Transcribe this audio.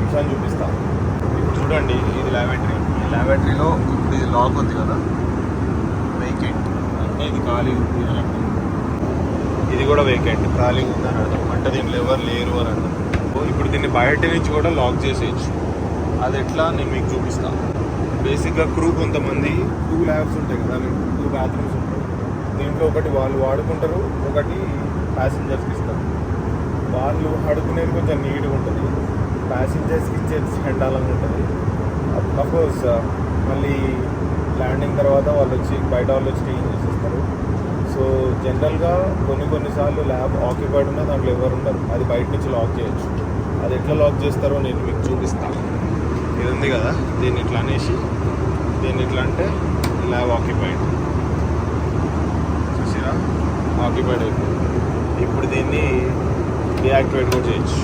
నిమిషాలు చూపిస్తాను. ఇప్పుడు చూడండి, ఇది ల్యాబొరేటరీ. ఈ ల్యాబొరేటరీలో ఇప్పుడు ఇది లాక్ ఉంది కదా, వేకెంట్ అంటే ఇది ఖాళీ ఉంది అని అర్థం. ఇది కూడా వేకెంట్, ఖాళీ ఉంది అని అర్థం, అంటే దీంట్లో ఎవరు లేరు అని అర్థం. ఇప్పుడు దీన్ని బయట నుంచి కూడా లాక్ చేసేయచ్చు. అది ఎట్లా నేను మీకు చూపిస్తాను. బేసిక్గా క్రూ కొంతమంది 2 ల్యాబ్స్ ఉంటాయి కదా, 2 బాత్రూమ్స్ ఉంటాయి. దీంట్లో ఒకటి వాళ్ళు వాడుకుంటారు, ఒకటి ప్యాసింజర్స్కి ఇస్తారు. వాళ్ళు వాడుకునేది కొంచెం నీట్గా ఉంటుంది, ప్యాసింజర్స్కి ఇచ్చేది చండాలంగా ఉంటుంది. అఫ్కోర్స్ మళ్ళీ ల్యాండింగ్ తర్వాత వాళ్ళు వచ్చి బయట వాళ్ళు వచ్చి క్లీన్ చేసేస్తారు. సో జనరల్గా కొన్నిసార్లు ల్యాబ్ ఆక్యుపైడ్ ఉన్న దాంట్లో ఎవరు ఉండరు, అది బయట నుంచి లాక్ చేయొచ్చు. అది ఎట్లా లాక్ చేస్తారో నేను మీకు చూపిస్తాను. ఇది ఉంది కదా, దీన్ని ఇట్లా అనేసి దీన్ని ఇట్లా అంటే ల్యాబ్ ఆక్యుపైడ్, చూసిరా ఆక్యుపైడ్ అయిపోయింది. ఇప్పుడు దీన్ని డియాక్టివేట్ కూడా చేయొచ్చు.